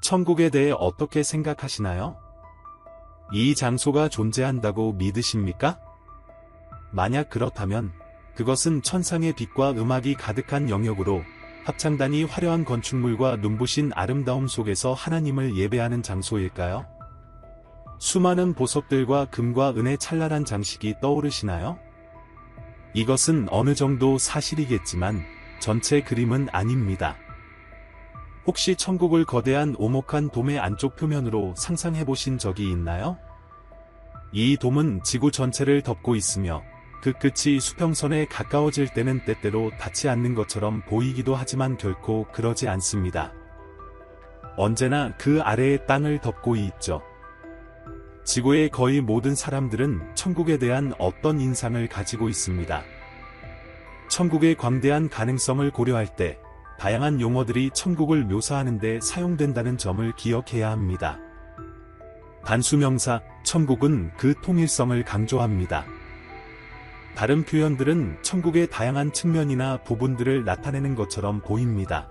천국에 대해 어떻게 생각하시나요? 이 장소가 존재한다고 믿으십니까? 만약 그렇다면 그것은 천상의 빛과 음악이 가득한 영역으로 합창단이 화려한 건축물과 눈부신 아름다움 속에서 하나님을 예배하는 장소일까요? 수많은 보석들과 금과 은의 찬란한 장식이 떠오르시나요? 이것은 어느 정도 사실이겠지만 전체 그림은 아닙니다. 혹시 천국을 거대한 오목한 돔의 안쪽 표면으로 상상해 보신 적이 있나요? 이 돔은 지구 전체를 덮고 있으며 그 끝이 수평선에 가까워질 때는 때때로 닿지 않는 것처럼 보이기도 하지만 결코 그러지 않습니다. 언제나 그 아래의 땅을 덮고 있죠. 지구의 거의 모든 사람들은 천국에 대한 어떤 인상을 가지고 있습니다. 천국의 광대한 가능성을 고려할 때 다양한 용어들이 천국을 묘사하는 데 사용된다는 점을 기억해야 합니다. 단수명사 천국은 그 통일성을 강조합니다. 다른 표현들은 천국의 다양한 측면이나 부분들을 나타내는 것처럼 보입니다.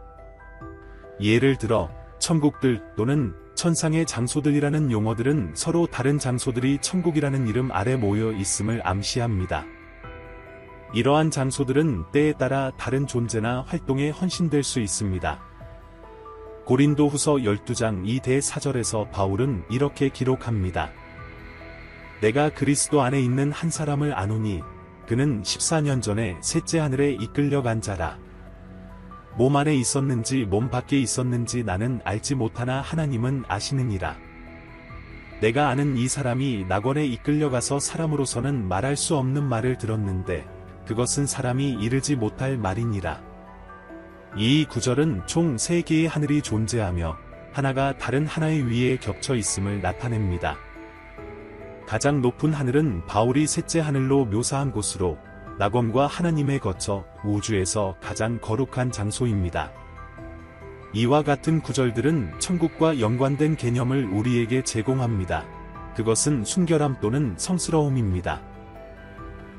예를 들어 천국들 또는 천상의 장소들이라는 용어들은 서로 다른 장소들이 천국이라는 이름 아래 모여 있음을 암시합니다. 이러한 장소들은 때에 따라 다른 존재나 활동에 헌신될 수 있습니다. 고린도후서 12장 2대 4절에서 바울은 이렇게 기록합니다. 내가 그리스도 안에 있는 한 사람을 아노니 그는 14년 전에 셋째 하늘에 이끌려간 자라. 몸 안에 있었는지 몸 밖에 있었는지 나는 알지 못하나 하나님은 아시느니라. 내가 아는 이 사람이 낙원에 이끌려가서 사람으로서는 말할 수 없는 말을 들었는데 그것은 사람이 이르지 못할 말이니라. 이 구절은 총 3개의 하늘이 존재하며 하나가 다른 하나의 위에 겹쳐 있음을 나타냅니다. 가장 높은 하늘은 바울이 셋째 하늘로 묘사한 곳으로 낙원과 하나님에 거쳐 우주에서 가장 거룩한 장소입니다. 이와 같은 구절들은 천국과 연관된 개념을 우리에게 제공합니다. 그것은 순결함 또는 성스러움입니다.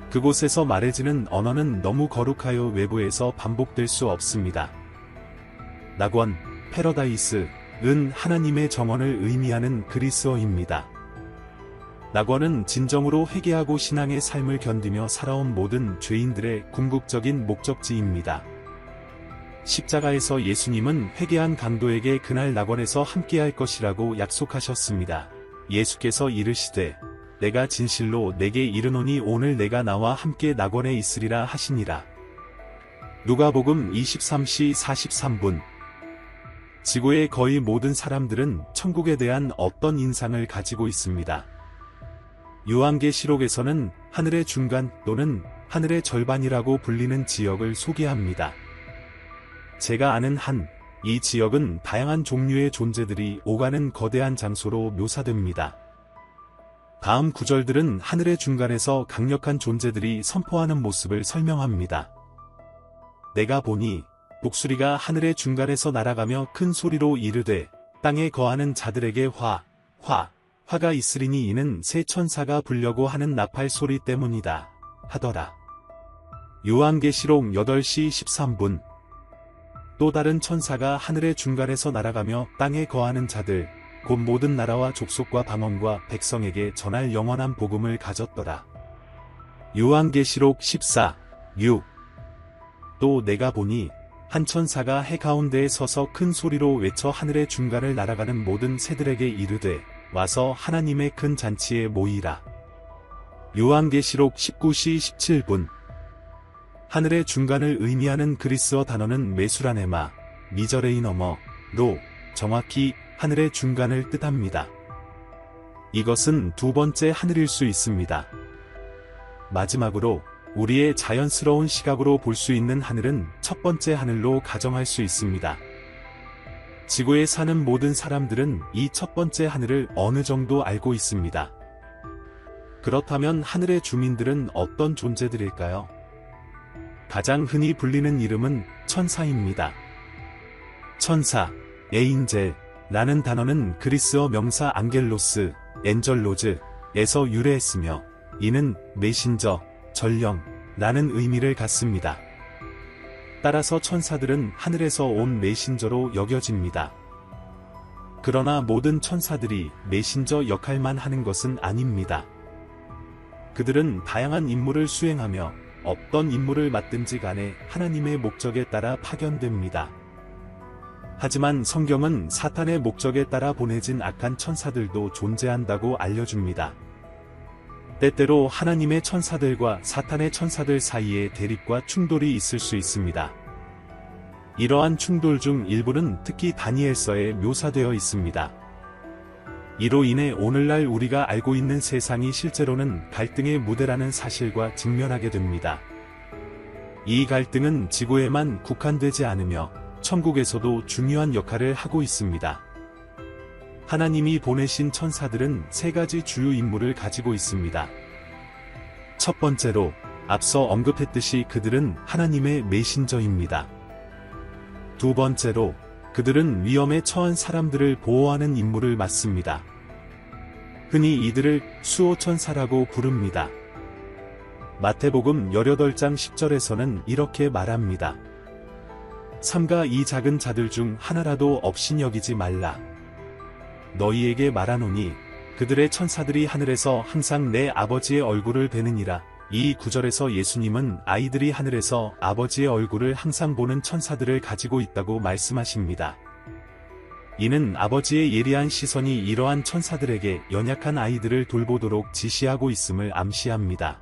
그곳에서 말해지는 언어는 너무 거룩하여 외부에서 반복될 수 없습니다. 낙원, 패러다이스은 하나님의 정원을 의미하는 그리스어입니다. 낙원은 진정으로 회개하고 신앙의 삶을 견디며 살아온 모든 죄인들의 궁극적인 목적지입니다. 십자가에서 예수님은 회개한 강도에게 그날 낙원에서 함께할 것이라고 약속하셨습니다. 예수께서 이르시되 내가 진실로 내게 이르노니 오늘 내가 나와 함께 낙원에 있으리라 하시니라. 누가복음 23시 43분. 지구의 거의 모든 사람들은 천국에 대한 어떤 인상을 가지고 있습니다. 요한계시록에서는 하늘의 중간 또는 하늘의 절반이라고 불리는 지역을 소개합니다. 제가 아는 이 지역은 다양한 종류의 존재들이 오가는 거대한 장소로 묘사됩니다. 다음 구절들은 하늘의 중간에서 강력한 존재들이 선포하는 모습을 설명합니다. 내가 보니 독수리가 하늘의 중간에서 날아가며 큰 소리로 이르되 땅에 거하는 자들에게 화가 있으리니 이는 새 천사가 불려고 하는 나팔 소리 때문이다 하더라. 요한계시록 8시 13분. 또 다른 천사가 하늘의 중간에서 날아가며 땅에 거하는 자들 곧 모든 나라와 족속과 방언과 백성에게 전할 영원한 복음을 가졌더라. 요한계시록 14:6. 또 내가 보니 한 천사가 해 가운데에 서서 큰 소리로 외쳐 하늘의 중간을 날아가는 모든 새들에게 이르되 와서 하나님의 큰 잔치에 모이라. 요한계시록 19시 17분. 하늘의 중간을 의미하는 그리스어 단어는 메수라네마, 미저레이너머로 정확히 하늘의 중간을 뜻합니다. 이것은 두 번째 하늘일 수 있습니다. 마지막으로 우리의 자연스러운 시각으로 볼 수 있는 하늘은 첫 번째 하늘로 가정할 수 있습니다. 지구에 사는 모든 사람들은 이 첫 번째 하늘을 어느 정도 알고 있습니다. 그렇다면 하늘의 주민들은 어떤 존재들일까요? 가장 흔히 불리는 이름은 천사입니다. 천사, 에인젤라는 단어는 그리스어 명사 앙겔로스, 엔젤로즈에서 유래했으며 이는 메신저, 전령라는 의미를 갖습니다. 따라서 천사들은 하늘에서 온 메신저로 여겨집니다. 그러나 모든 천사들이 메신저 역할만 하는 것은 아닙니다. 그들은 다양한 임무를 수행하며 어떤 임무를 맡든지 간에 하나님의 목적에 따라 파견됩니다. 하지만 성경은 사탄의 목적에 따라 보내진 악한 천사들도 존재한다고 알려줍니다. 때때로 하나님의 천사들과 사탄의 천사들 사이에 대립과 충돌이 있을 수 있습니다. 이러한 충돌 중 일부는 특히 다니엘서에 묘사되어 있습니다. 이로 인해 오늘날 우리가 알고 있는 세상이 실제로는 갈등의 무대라는 사실과 직면하게 됩니다. 이 갈등은 지구에만 국한되지 않으며 천국에서도 중요한 역할을 하고 있습니다. 하나님이 보내신 천사들은 세 가지 주요 임무를 가지고 있습니다. 첫 번째로, 앞서 언급했듯이 그들은 하나님의 메신저입니다. 두 번째로, 그들은 위험에 처한 사람들을 보호하는 임무를 맡습니다. 흔히 이들을 수호천사라고 부릅니다. 마태복음 18장 10절에서는 이렇게 말합니다. 삼가 이 작은 자들 중 하나라도 업신여기지 말라. 너희에게 말하노니 그들의 천사들이 하늘에서 항상 내 아버지의 얼굴을 뵈느니라. 이 구절에서 예수님은 아이들이 하늘에서 아버지의 얼굴을 항상 보는 천사들을 가지고 있다고 말씀하십니다. 이는 아버지의 예리한 시선이 이러한 천사들에게 연약한 아이들을 돌보도록 지시하고 있음을 암시합니다.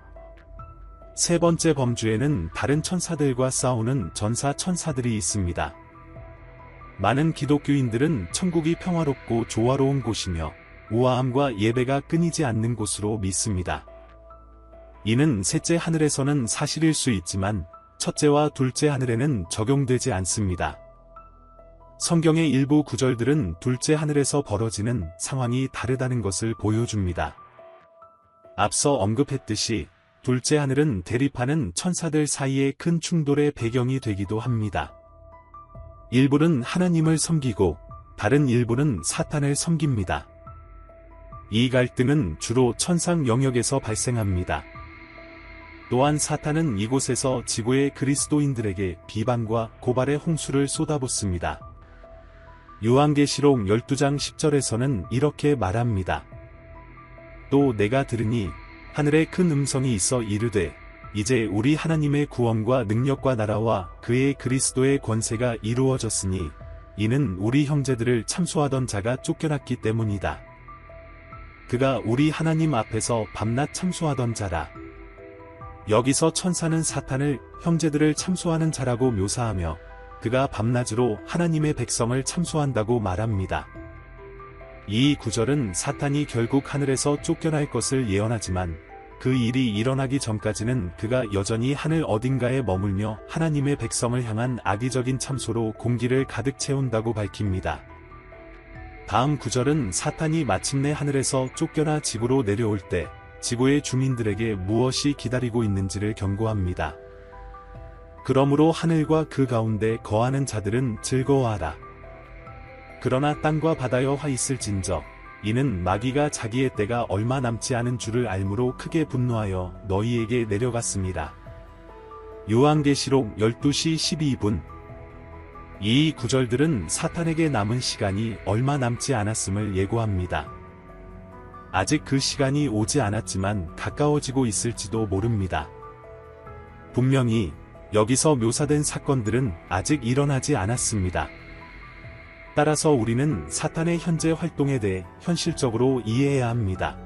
세 번째 범주에는 다른 천사들과 싸우는 전사 천사들이 있습니다. 많은 기독교인들은 천국이 평화롭고 조화로운 곳이며 우아함과 예배가 끊이지 않는 곳으로 믿습니다. 이는 셋째 하늘에서는 사실일 수 있지만 첫째와 둘째 하늘에는 적용되지 않습니다. 성경의 일부 구절들은 둘째 하늘에서 벌어지는 상황이 다르다는 것을 보여줍니다. 앞서 언급했듯이 둘째 하늘은 대립하는 천사들 사이의 큰 충돌의 배경이 되기도 합니다. 일부는 하나님을 섬기고 다른 일부는 사탄을 섬깁니다. 이 갈등은 주로 천상 영역에서 발생합니다. 또한 사탄은 이곳에서 지구의 그리스도인들에게 비방과 고발의 홍수를 쏟아붓습니다. 요한계시록 12장 10절에서는 이렇게 말합니다. 또 내가 들으니 하늘에 큰 음성이 있어 이르되 이제 우리 하나님의 구원과 능력과 나라와 그의 그리스도의 권세가 이루어졌으니 이는 우리 형제들을 참소하던 자가 쫓겨났기 때문이다. 그가 우리 하나님 앞에서 밤낮 참소하던 자라. 여기서 천사는 사탄을 형제들을 참소하는 자라고 묘사하며 그가 밤낮으로 하나님의 백성을 참소한다고 말합니다. 이 구절은 사탄이 결국 하늘에서 쫓겨날 것을 예언하지만 그 일이 일어나기 전까지는 그가 여전히 하늘 어딘가에 머물며 하나님의 백성을 향한 악의적인 참소로 공기를 가득 채운다고 밝힙니다. 다음 구절은 사탄이 마침내 하늘에서 쫓겨나 지구로 내려올 때 지구의 주민들에게 무엇이 기다리고 있는지를 경고합니다. 그러므로 하늘과 그 가운데 거하는 자들은 즐거워하라. 그러나 땅과 바다여 화 있을진저 이는 마귀가 자기의 때가 얼마 남지 않은 줄을 알므로 크게 분노하여 너희에게 내려갔습니다. 요한계시록 12시 12분. 이 구절들은 사탄에게 남은 시간이 얼마 남지 않았음을 예고합니다. 아직 그 시간이 오지 않았지만 가까워지고 있을지도 모릅니다. 분명히 여기서 묘사된 사건들은 아직 일어나지 않았습니다. 따라서 우리는 사탄의 현재 활동에 대해 현실적으로 이해해야 합니다.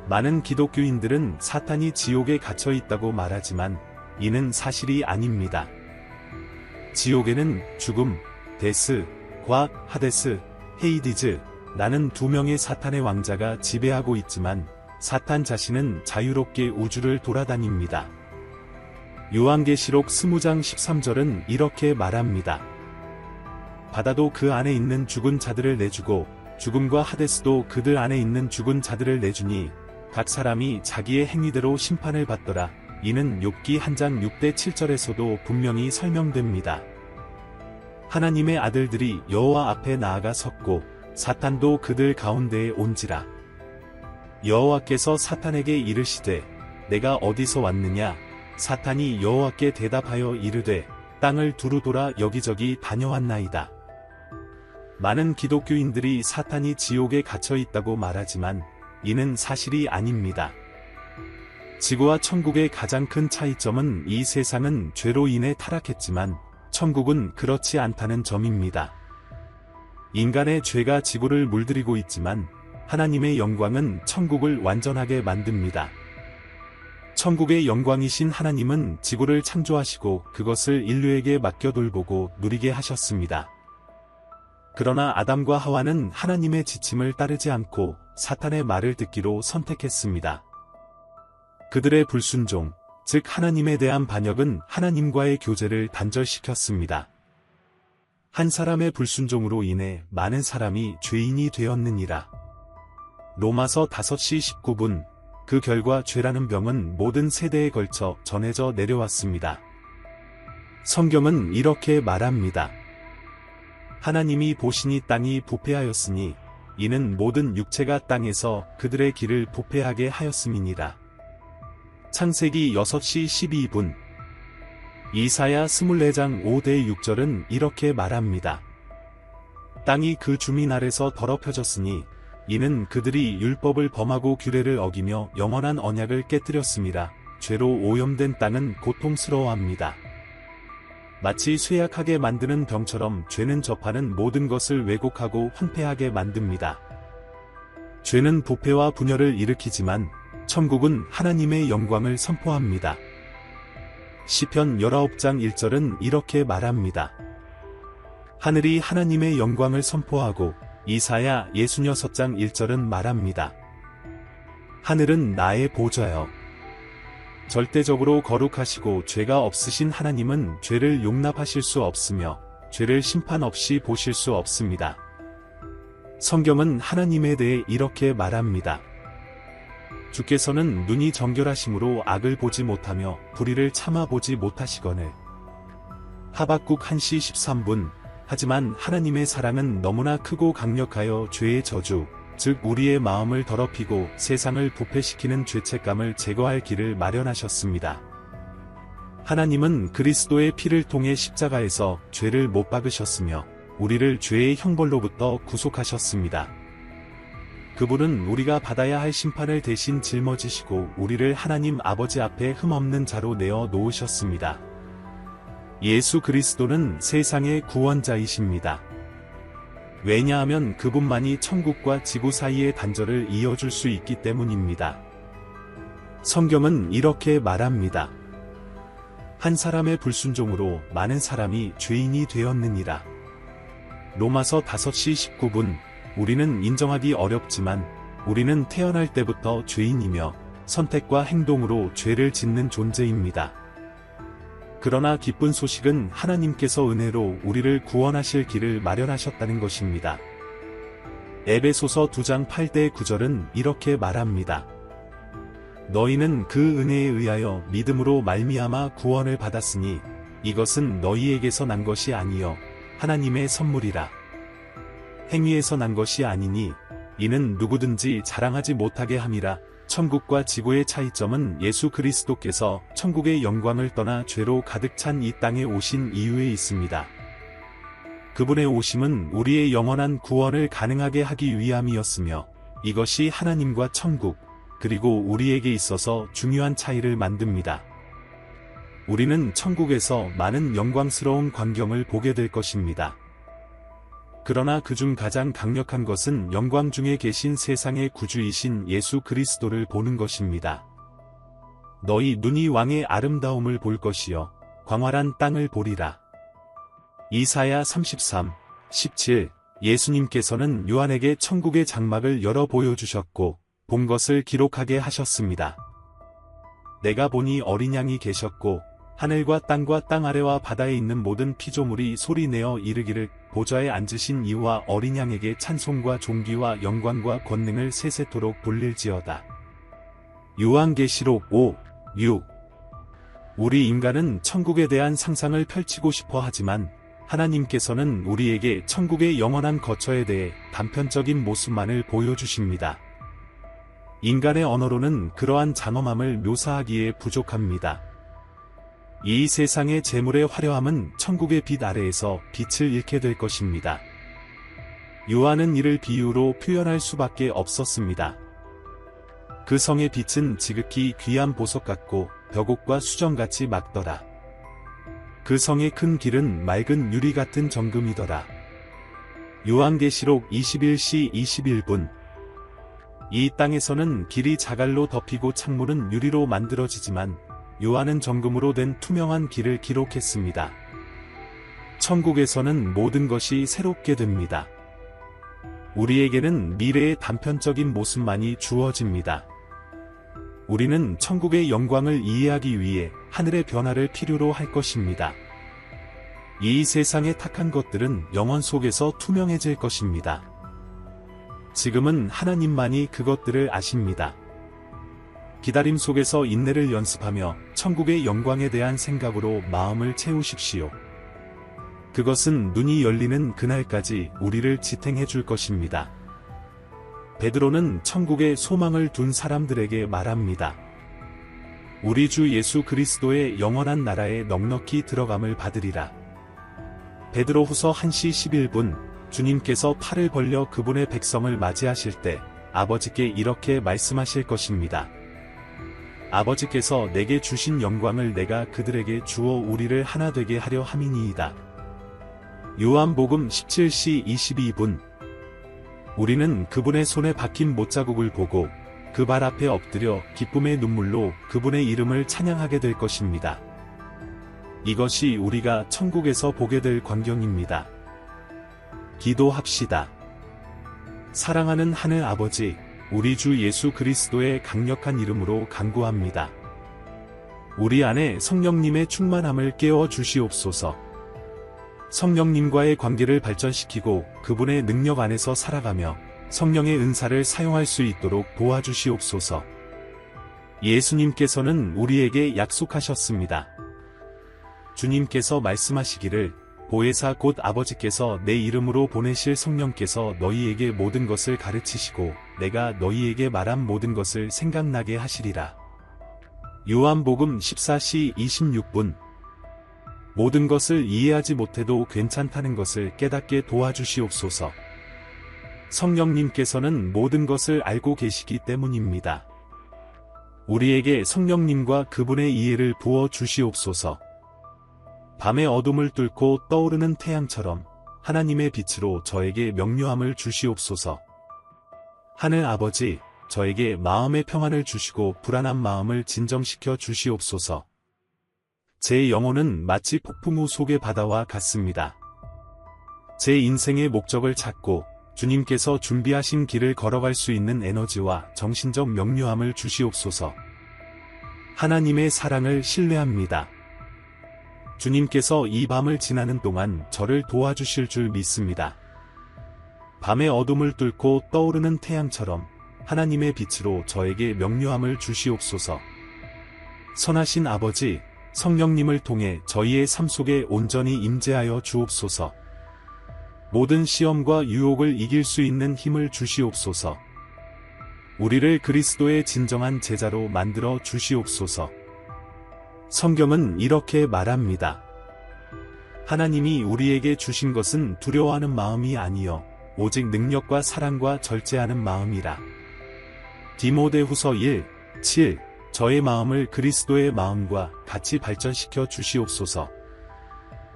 많은 기독교인들은 사탄이 지옥에 갇혀 있다고 말하지만 이는 사실이 아닙니다. 지옥에는 죽음, 데스, 과학, 하데스, 헤이디즈, 라는 두 명의 사탄의 왕자가 지배하고 있지만 사탄 자신은 자유롭게 우주를 돌아다닙니다. 요한계시록 20장 13절은 이렇게 말합니다. 바다도 그 안에 있는 죽은 자들을 내주고 죽음과 하데스도 그들 안에 있는 죽은 자들을 내주니 각 사람이 자기의 행위대로 심판을 받더라. 이는 욥기 1장 6대 7절에서도 분명히 설명됩니다. 하나님의 아들들이 여호와 앞에 나아가 섰고 사탄도 그들 가운데에 온지라. 여호와께서 사탄에게 이르시되 내가 어디서 왔느냐? 사탄이 여호와께 대답하여 이르되 땅을 두루 돌아 여기저기 다녀왔나이다. 많은 기독교인들이 사탄이 지옥에 갇혀 있다고 말하지만 이는 사실이 아닙니다. 지구와 천국의 가장 큰 차이점은 이 세상은 죄로 인해 타락했지만 천국은 그렇지 않다는 점입니다. 인간의 죄가 지구를 물들이고 있지만 하나님의 영광은 천국을 완전하게 만듭니다. 천국의 영광이신 하나님은 지구를 창조하시고 그것을 인류에게 맡겨 돌보고 누리게 하셨습니다. 그러나 아담과 하와는 하나님의 지침을 따르지 않고 사탄의 말을 듣기로 선택했습니다. 그들의 불순종, 즉 하나님에 대한 반역은 하나님과의 교제를 단절시켰습니다. 한 사람의 불순종으로 인해 많은 사람이 죄인이 되었느니라. 로마서 5시 19분. 그 결과 죄라는 병은 모든 세대에 걸쳐 전해져 내려왔습니다. 성경은 이렇게 말합니다. 하나님이 보시니 땅이 부패하였으니 이는 모든 육체가 땅에서 그들의 길을 부패하게 하였음이니라. 창세기 6시 12분. 이사야 24장 5대 6절은 이렇게 말합니다. 땅이 그 주민 아래서 더럽혀졌으니 이는 그들이 율법을 범하고 규례를 어기며 영원한 언약을 깨뜨렸음이라. 죄로 오염된 땅은 고통스러워합니다. 마치 쇠약하게 만드는 병처럼 죄는 접하는 모든 것을 왜곡하고 황폐하게 만듭니다. 죄는 부패와 분열을 일으키지만 천국은 하나님의 영광을 선포합니다. 시편 19장 1절은 이렇게 말합니다. 하늘이 하나님의 영광을 선포하고 이사야 66장 1절은 말합니다. 하늘은 나의 보좌여. 절대적으로 거룩하시고 죄가 없으신 하나님은 죄를 용납하실 수 없으며 죄를 심판 없이 보실 수 없습니다. 성경은 하나님에 대해 이렇게 말합니다. 주께서는 눈이 정결하심으로 악을 보지 못하며 불의를 참아보지 못하시거늘. 하박국 1시 13분. 하지만 하나님의 사랑은 너무나 크고 강력하여 죄의 저주, 즉 우리의 마음을 더럽히고 세상을 부패시키는 죄책감을 제거할 길을 마련하셨습니다. 하나님은 그리스도의 피를 통해 십자가에서 죄를 못 박으셨으며 우리를 죄의 형벌로부터 구속하셨습니다. 그분은 우리가 받아야 할 심판을 대신 짊어지시고 우리를 하나님 아버지 앞에 흠없는 자로 내어 놓으셨습니다. 예수 그리스도는 세상의 구원자이십니다. 왜냐하면 그분만이 천국과 지구 사이의 단절을 이어줄 수 있기 때문입니다. 성경은 이렇게 말합니다. 한 사람의 불순종으로 많은 사람이 죄인이 되었느니라. 로마서 5시 19분. 우리는 인정하기 어렵지만 우리는 태어날 때부터 죄인이며 선택과 행동으로 죄를 짓는 존재입니다. 그러나 기쁜 소식은 하나님께서 은혜로 우리를 구원하실 길을 마련하셨다는 것입니다. 에베소서 2장 8대 9절은 이렇게 말합니다. 너희는 그 은혜에 의하여 믿음으로 말미암아 구원을 받았으니 이것은 너희에게서 난 것이 아니요 하나님의 선물이라. 행위에서 난 것이 아니니 이는 누구든지 자랑하지 못하게 함이라. 천국과 지구의 차이점은 예수 그리스도께서 천국의 영광을 떠나 죄로 가득 찬 이 땅에 오신 이유에 있습니다. 그분의 오심은 우리의 영원한 구원을 가능하게 하기 위함이었으며 이것이 하나님과 천국, 그리고 우리에게 있어서 중요한 차이를 만듭니다. 우리는 천국에서 많은 영광스러운 광경을 보게 될 것입니다. 그러나 그중 가장 강력한 것은 영광 중에 계신 세상의 구주이신 예수 그리스도를 보는 것입니다. 너희 눈이 왕의 아름다움을 볼 것이요 광활한 땅을 보리라. 이사야 33, 17. 예수님께서는 요한에게 천국의 장막을 열어 보여주셨고 본 것을 기록하게 하셨습니다. 내가 보니 어린 양이 계셨고 하늘과 땅 아래와 바다에 있는 모든 피조물이 소리내어 이르기를 보좌에 앉으신 이와 어린 양에게 찬송과 존귀와 영광과 권능을 세세토록 돌릴지어다. 요한계시록 5, 6. 우리 인간은 천국에 대한 상상을 펼치고 싶어 하지만 하나님께서는 우리에게 천국의 영원한 거처에 대해 단편적인 모습만을 보여주십니다. 인간의 언어로는 그러한 장엄함을 묘사하기에 부족합니다. 이 세상의 재물의 화려함은 천국의 빛 아래에서 빛을 잃게 될 것입니다. 요한은 이를 비유로 표현할 수밖에 없었습니다. 그 성의 빛은 지극히 귀한 보석 같고 벽옥과 수정같이 맑더라. 그 성의 큰 길은 맑은 유리 같은 정금이더라. 요한계시록 21시 21분. 이 땅에서는 길이 자갈로 덮이고 창문은 유리로 만들어지지만 요한은 정금으로 된 투명한 길을 기록했습니다. 천국에서는 모든 것이 새롭게 됩니다. 우리에게는 미래의 단편적인 모습만이 주어집니다. 우리는 천국의 영광을 이해하기 위해 하늘의 변화를 필요로 할 것입니다. 이 세상의 탁한 것들은 영원 속에서 투명해질 것입니다. 지금은 하나님만이 그것들을 아십니다. 기다림 속에서 인내를 연습하며 천국의 영광에 대한 생각으로 마음을 채우십시오. 그것은 눈이 열리는 그날까지 우리를 지탱해 줄 것입니다. 베드로는 천국에 소망을 둔 사람들에게 말합니다. 우리 주 예수 그리스도의 영원한 나라에 넉넉히 들어감을 받으리라. 베드로후서 1시 11분. 주님께서 팔을 벌려 그분의 백성을 맞이하실 때 아버지께 이렇게 말씀하실 것입니다. 아버지께서 내게 주신 영광을 내가 그들에게 주어 우리를 하나 되게 하려 함이니이다. 요한복음 17시 22분. 우리는 그분의 손에 박힌 못자국을 보고 그 발 앞에 엎드려 기쁨의 눈물로 그분의 이름을 찬양하게 될 것입니다. 이것이 우리가 천국에서 보게 될 광경입니다. 기도합시다. 사랑하는 하늘 아버지, 우리 주 예수 그리스도의 강력한 이름으로 간구합니다. 우리 안에 성령님의 충만함을 깨워 주시옵소서. 성령님과의 관계를 발전시키고 그분의 능력 안에서 살아가며 성령의 은사를 사용할 수 있도록 도와주시옵소서. 예수님께서는 우리에게 약속하셨습니다. 주님께서 말씀하시기를 보혜사 곧 아버지께서 내 이름으로 보내실 성령께서 너희에게 모든 것을 가르치시고 내가 너희에게 말한 모든 것을 생각나게 하시리라. 요한복음 14시 26분. 모든 것을 이해하지 못해도 괜찮다는 것을 깨닫게 도와주시옵소서. 성령님께서는 모든 것을 알고 계시기 때문입니다. 우리에게 성령님과 그분의 이해를 부어 주시옵소서. 밤의 어둠을 뚫고 떠오르는 태양처럼 하나님의 빛으로 저에게 명료함을 주시옵소서. 하늘 아버지, 저에게 마음의 평안을 주시고 불안한 마음을 진정시켜 주시옵소서. 제 영혼은 마치 폭풍우 속의 바다와 같습니다. 제 인생의 목적을 찾고 주님께서 준비하신 길을 걸어갈 수 있는 에너지와 정신적 명료함을 주시옵소서. 하나님의 사랑을 신뢰합니다. 주님께서 이 밤을 지나는 동안 저를 도와주실 줄 믿습니다. 밤의 어둠을 뚫고 떠오르는 태양처럼 하나님의 빛으로 저에게 명료함을 주시옵소서. 선하신 아버지, 성령님을 통해 저희의 삶 속에 온전히 임재하여 주옵소서. 모든 시험과 유혹을 이길 수 있는 힘을 주시옵소서. 우리를 그리스도의 진정한 제자로 만들어 주시옵소서. 성경은 이렇게 말합니다. 하나님이 우리에게 주신 것은 두려워하는 마음이 아니요 오직 능력과 사랑과 절제하는 마음이라. 디모데후서 1, 7. 저의 마음을 그리스도의 마음과 같이 발전시켜 주시옵소서.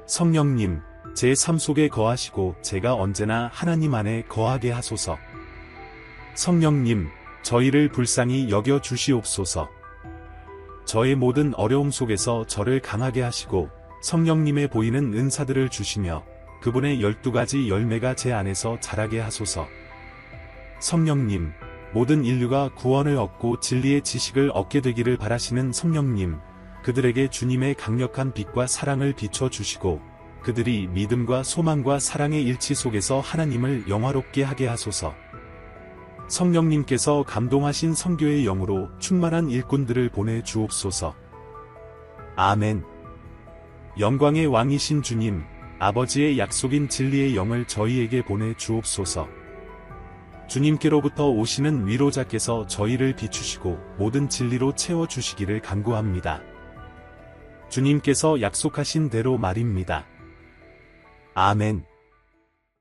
성령님, 제 삶 속에 거하시고 제가 언제나 하나님 안에 거하게 하소서. 성령님, 저희를 불쌍히 여겨 주시옵소서. 저의 모든 어려움 속에서 저를 강하게 하시고 성령님의 보이는 은사들을 주시며 그분의 12가지 열매가 제 안에서 자라게 하소서. 성령님, 모든 인류가 구원을 얻고 진리의 지식을 얻게 되기를 바라시는 성령님, 그들에게 주님의 강력한 빛과 사랑을 비춰주시고 그들이 믿음과 소망과 사랑의 일치 속에서 하나님을 영화롭게 하게 하소서. 성령님께서 감동하신 선교의 영으로 충만한 일꾼들을 보내 주옵소서. 아멘. 영광의 왕이신 주님, 아버지의 약속인 진리의 영을 저희에게 보내 주옵소서. 주님께로부터 오시는 위로자께서 저희를 비추시고 모든 진리로 채워주시기를 간구합니다. 주님께서 약속하신 대로 말입니다. 아멘.